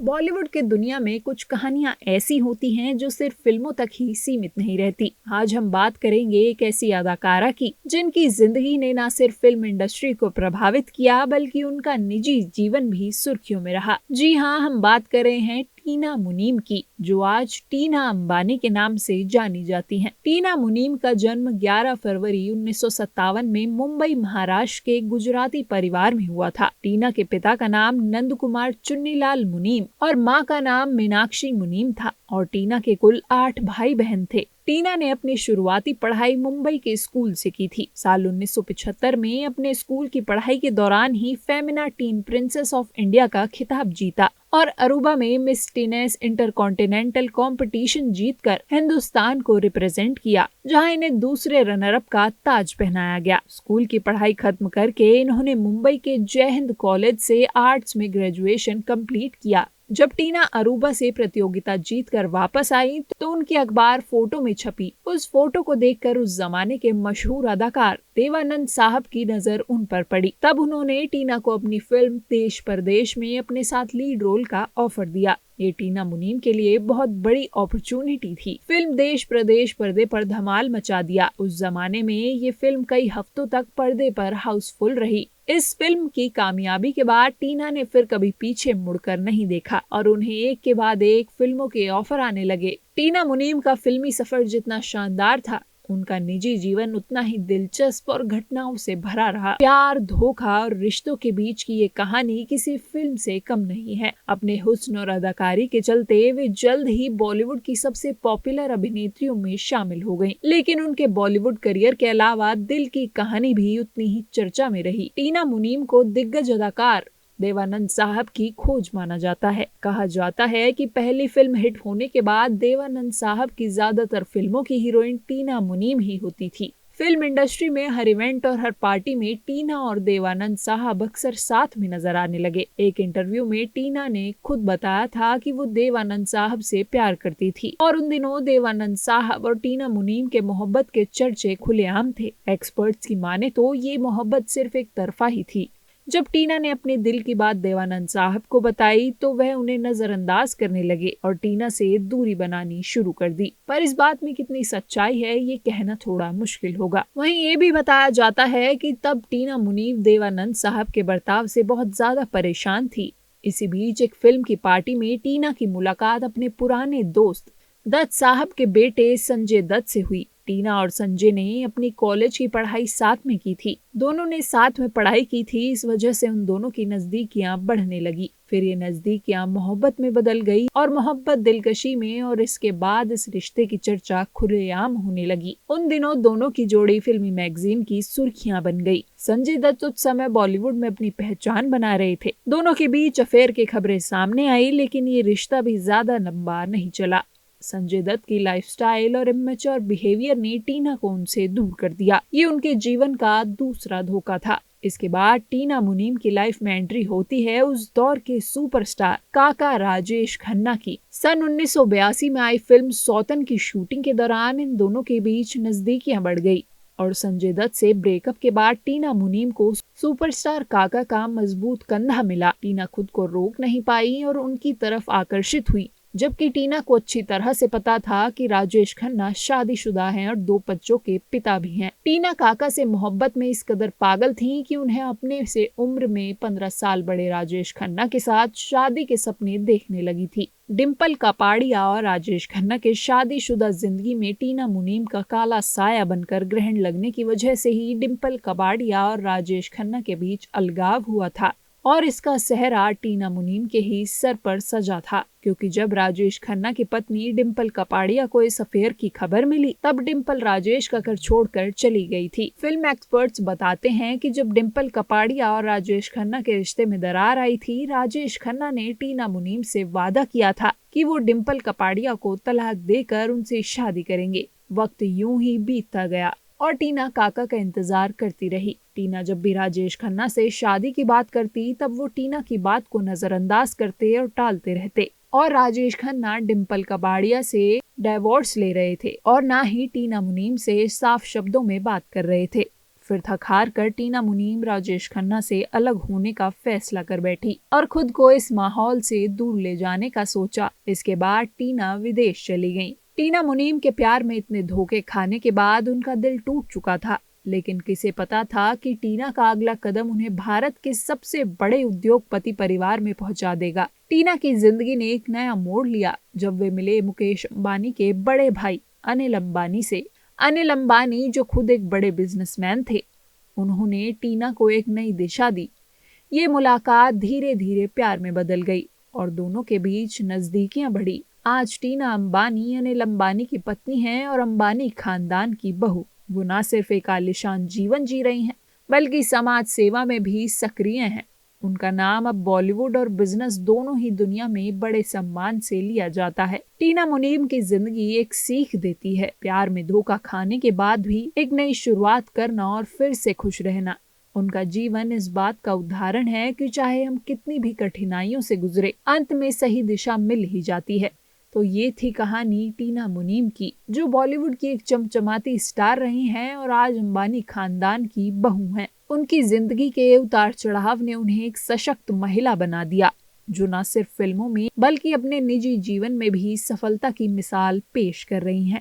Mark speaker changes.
Speaker 1: बॉलीवुड की दुनिया में कुछ कहानियां ऐसी होती हैं जो सिर्फ फिल्मों तक ही सीमित नहीं रहती। आज हम बात करेंगे एक ऐसी अदाकारा की जिनकी जिंदगी ने न सिर्फ फिल्म इंडस्ट्री को प्रभावित किया बल्कि उनका निजी जीवन भी सुर्खियों में रहा। जी हाँ, हम बात कर रहे हैं टीना मुनीम की, जो आज टीना अंबानी के नाम से जानी जाती हैं। टीना मुनीम का जन्म 11 फरवरी 1957 में मुंबई महाराष्ट्र के गुजराती परिवार में हुआ था। टीना के पिता का नाम नंद कुमार चुन्नीलाल मुनीम और मां का नाम मीनाक्षी मुनीम था और टीना के कुल 8 भाई बहन थे। टीना ने अपनी शुरुआती पढ़ाई मुंबई के स्कूल से की थी। साल 1975 में अपने स्कूल की पढ़ाई के दौरान ही Femina teen princess of India का खिताब जीता और अरुबा में मिस टीनेस इंटरकॉन्टिनेंटल कंपटीशन जीतकर हिंदुस्तान को रिप्रेजेंट किया, जहां इन्हें दूसरे रनर अप का ताज पहनाया गया। स्कूल की पढ़ाई खत्म करके इन्होंने मुंबई के जय हिंद कॉलेज से आर्ट्स में ग्रेजुएशन कंप्लीट किया। जब टीना अरुबा से प्रतियोगिता जीतकर वापस आई तो उनकी अखबार फोटो में छपी। उस फोटो को देखकर उस जमाने के मशहूर अदाकार देवानंद साहब की नजर उन पर पड़ी। तब उन्होंने टीना को अपनी फिल्म देश परदेश में अपने साथ लीड रोल का ऑफर दिया। ये टीना मुनीम के लिए बहुत बड़ी अपॉर्चुनिटी थी। फिल्म देश प्रदेश पर्दे पर धमाल मचा दिया। उस जमाने में ये फिल्म कई हफ्तों तक पर्दे पर हाउसफुल रही। इस फिल्म की कामयाबी के बाद टीना ने फिर कभी पीछे मुड़कर नहीं देखा और उन्हें एक के बाद एक फिल्मों के ऑफर आने लगे। टीना मुनीम का फिल्मी सफर जितना शानदार था, उनका निजी जीवन उतना ही दिलचस्प और घटनाओं से भरा रहा। प्यार, धोखा और रिश्तों के बीच की ये कहानी किसी फिल्म से कम नहीं है। अपने हुस्न और अदाकारी के चलते वे जल्द ही बॉलीवुड की सबसे पॉपुलर अभिनेत्रियों में शामिल हो गयीं। लेकिन उनके बॉलीवुड करियर के अलावा दिल की कहानी भी उतनी ही चर्चा में रही। टीना मुनीम को दिग्गज अदाकार देवानंद साहब की खोज माना जाता है। कहा जाता है कि पहली फिल्म हिट होने के बाद देवानंद साहब की ज्यादातर फिल्मों की हीरोइन टीना मुनीम ही होती थी। फिल्म इंडस्ट्री में हर इवेंट और हर पार्टी में टीना और देवानंद साहब अक्सर साथ में नजर आने लगे। एक इंटरव्यू में टीना ने खुद बताया था कि वो देवानंद साहब से प्यार करती थी और उन दिनों देवानंद साहब और टीना मुनीम के मोहब्बत के चर्चे खुलेआम थे। एक्सपर्ट्स की माने तो ये मोहब्बत सिर्फ एक तरफा ही थी। जब टीना ने अपने दिल की बात देवानंद साहब को बताई तो वह उन्हें नजरअंदाज करने लगे और टीना से दूरी बनानी शुरू कर दी। पर इस बात में कितनी सच्चाई है ये कहना थोड़ा मुश्किल होगा। वहीं ये भी बताया जाता है कि तब टीना मुनीम देवानंद साहब के बर्ताव से बहुत ज्यादा परेशान थी। इसी बीच एक फिल्म की पार्टी में टीना की मुलाकात अपने पुराने दोस्त दत्त साहब के बेटे संजय दत्त से हुई। टीना और संजय ने अपनी कॉलेज की पढ़ाई साथ में की थी। दोनों ने साथ में पढ़ाई की थी, इस वजह से उन दोनों की नजदीकियां बढ़ने लगी। फिर ये नजदीकियां मोहब्बत में बदल गई और मोहब्बत दिलकशी में, और इसके बाद इस रिश्ते की चर्चा खुलेआम होने लगी। उन दिनों दोनों की जोड़ी फिल्मी मैगजीन की सुर्खियां बन गई। संजय दत्त उस समय बॉलीवुड में अपनी पहचान बना रहे थे। दोनों के बीच अफेयर की खबरें सामने आई, लेकिन ये रिश्ता भी ज्यादा लंबा नहीं चला। संजय दत्त की लाइफस्टाइल और इमेच्योर बिहेवियर ने टीना को उनसे दूर कर दिया। ये उनके जीवन का दूसरा धोखा था। इसके बाद टीना मुनीम की लाइफ में एंट्री होती है उस दौर के सुपरस्टार काका राजेश खन्ना की। सन 1982 में आई फिल्म सौतन की शूटिंग के दौरान इन दोनों के बीच नजदीकियां बढ़ गई और संजय दत्त से ब्रेकअप के बाद टीना मुनीम को सुपरस्टार काका का मजबूत कंधा मिला। टीना खुद को रोक नहीं पाई और उनकी तरफ आकर्षित हुई, जबकि टीना को अच्छी तरह से पता था कि राजेश खन्ना शादीशुदा हैं और 2 बच्चों के पिता भी हैं। टीना काका से मोहब्बत में इस कदर पागल थीं कि उन्हें अपने से उम्र में 15 साल बड़े राजेश खन्ना के साथ शादी के सपने देखने लगी थी। डिम्पल कपाड़िया और राजेश खन्ना के शादीशुदा जिंदगी में टीना मुनीम का काला साया बनकर ग्रहण लगने की वजह से ही डिम्पल कपाड़िया और राजेश खन्ना के बीच अलगाव हुआ था और इसका सेहरा टीना मुनीम के ही सर पर सजा था, क्योंकि जब राजेश खन्ना की पत्नी डिम्पल कपाड़िया को इस अफेयर की खबर मिली तब डिम्पल राजेश का घर छोड़कर चली गई थी। फिल्म एक्सपर्ट्स बताते हैं कि जब डिम्पल कपाड़िया और राजेश खन्ना के रिश्ते में दरार आई थी, राजेश खन्ना ने टीना मुनीम से वादा किया था कि वो डिम्पल कपाड़िया को तलाक देकर उनसे शादी करेंगे। वक्त यूं ही बीतता गया और टीना काका का इंतजार करती रही। टीना जब भी राजेश खन्ना से शादी की बात करती तब वो टीना की बात को नजरअंदाज करते और टालते रहते और राजेश खन्ना डिम्पल कपाड़िया से डिवोर्स ले रहे थे और ना ही टीना मुनीम से साफ शब्दों में बात कर रहे थे। फिर थक हार कर टीना मुनीम राजेश खन्ना से अलग होने का फैसला कर बैठी और खुद को इस माहौल से दूर ले जाने का सोचा। इसके बाद टीना विदेश चली गई। टीना मुनीम के प्यार में इतने धोखे खाने के बाद उनका दिल टूट चुका था, लेकिन किसे पता था कि टीना का अगला कदम उन्हें भारत के सबसे बड़े उद्योगपति परिवार में पहुंचा देगा। टीना की जिंदगी ने एक नया मोड़ लिया जब वे मिले मुकेश अंबानी के बड़े भाई अनिल अंबानी से। अनिल अंबानी जो खुद एक बड़े बिजनेसमैन थे, उन्होंने टीना को एक नई दिशा दी। ये मुलाकात धीरे धीरे प्यार में बदल गई और दोनों के बीच नजदीकियां बढ़ी। आज टीना अंबानी अनिल अंबानी की पत्नी हैं और अंबानी खानदान की बहू। वो न सिर्फ एक आलीशान जीवन जी रही हैं, बल्कि समाज सेवा में भी सक्रिय हैं। उनका नाम अब बॉलीवुड और बिजनेस दोनों ही दुनिया में बड़े सम्मान से लिया जाता है। टीना मुनीम की जिंदगी एक सीख देती है, प्यार में धोखा खाने के बाद भी एक नई शुरुआत करना और फिर से खुश रहना। उनका जीवन इस बात का उदाहरण है कि चाहे हम कितनी भी कठिनाइयों से गुजरे, अंत में सही दिशा मिल ही जाती है। तो ये थी कहानी टीना मुनीम की, जो बॉलीवुड की एक चमचमाती स्टार रही हैं और आज अंबानी खानदान की बहू हैं। उनकी जिंदगी के उतार चढ़ाव ने उन्हें एक सशक्त महिला बना दिया, जो न सिर्फ फिल्मों में बल्कि अपने निजी जीवन में भी सफलता की मिसाल पेश कर रही हैं।